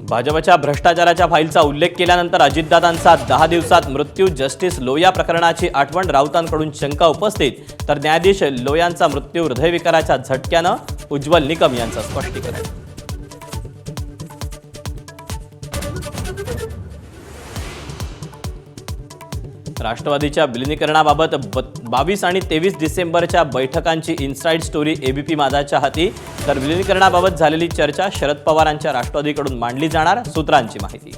भाजपच्या भ्रष्टाचाराच्या फाईलचा उल्लेख केल्यानंतर अजितदादांचा 10 दिवसात मृत्यू, जस्टिस लोया प्रकरणाची आठवण, राऊतांकडून शंका उपस्थित, तर न्यायाधीश लोयांचा मृत्यू हृदयविकाराच्या झटक्यानं, उज्ज्वल निकम यांचं स्पष्टीकरण. राष्ट्रवादीच्या विलिनीकरणाबाबत 22 आणि 23 डिसेंबरच्या बैठकांची इनसाइड स्टोरी एबीपी माझाच्या हाती, तर विलिनीकरणाबाबत झालेली चर्चा शरद पवारांच्या राष्ट्रवादीकडून मांडली जाणार, सूत्रांची माहिती.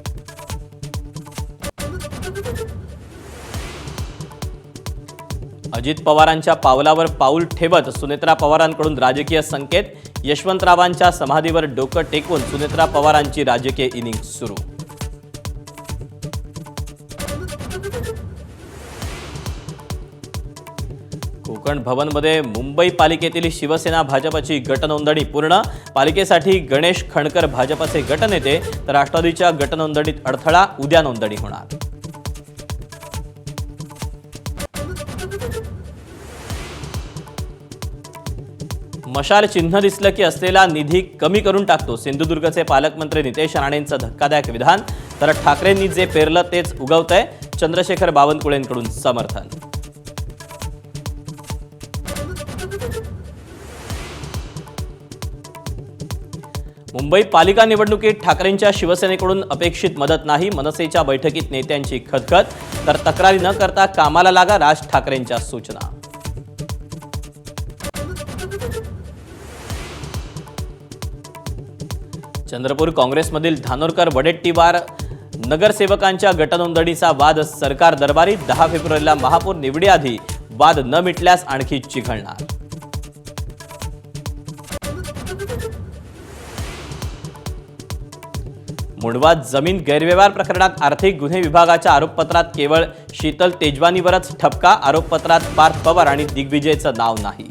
अजित पवारांच्या पावलावर पाऊल ठेवत सुनेत्रा पवारांकडून राजकीय संकेत, यशवंतरावांच्या समाधीवर डोकं टेकून सुनेत्रा पवारांची राजकीय इनिंग सुरू. कोकण भवनमध्ये मुंबई पालिकेतील शिवसेना भाजपची गटनोंदणी पूर्ण, पालिकेसाठी गणेश खणकर भाजपचे गटनेते, तर राष्ट्रवादीच्या गटनोंदणीत अडथळा, उद्या नोंदणी होणार. मशाल चिन्ह दिसलं की असलेला निधी कमी करून टाकतो, सिंधुदुर्गचे पालकमंत्री नितेश राणेंचं धक्कादायक विधान, तर ठाकरेंनी जे पेरलं तेच उगवतंय, चंद्रशेखर बावनकुळेंकडून समर्थन. मुंबई पालिका निवडणुकीत ठाकरेंच्या शिवसेनेकडून अपेक्षित मदत नाही, मनसेच्या बैठकीत नेत्यांची खदखद, तर तक्रारी न करता कामाला लागा, राज ठाकरेंच्या सूचना. चंद्रपूर काँग्रेसमधील धानोरकर वडेट्टीवार नगरसेवकांच्या गटनोंदणीचा वाद सरकार दरबारी, 10 फेब्रुवारीला महापौर निवडीआधी वाद न मिटल्यास आणखी चिघळणार. मुंडवा जमीन गैरव्यवहार प्रकरणात आर्थिक गुन्हे विभागाच्या आरोपपत्रात केवळ शीतल तेजवानीवरच ठपका, आरोपपत्रात पार्थ पवार आणि दिग्विजयचं नाव नाही.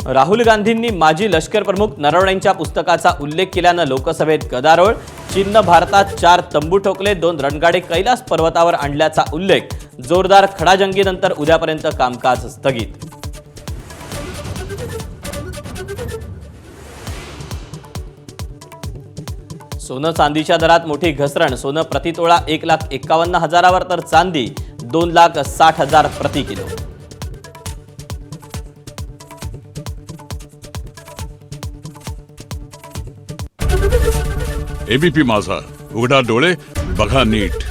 राहुल गांधींनी माजी लष्कर प्रमुख नरवणेंच्या पुस्तकाचा उल्लेख केल्यानं लोकसभेत गदारोळ, चीननं भारतात 4 तंबू ठोकले, 2 रणगाडे कैलास पर्वतावर आणल्याचा उल्लेख, जोरदार खडाजंगीनंतर उद्यापर्यंत कामकाज स्थगित. सोनं चांदीच्या दरात मोठी घसरण, सोनं प्रतितोळा 1,51,000वर, तर चांदी 2,60,000 प्रति किलो. एबीपी माझा, उघडा डोळे बघा नीट.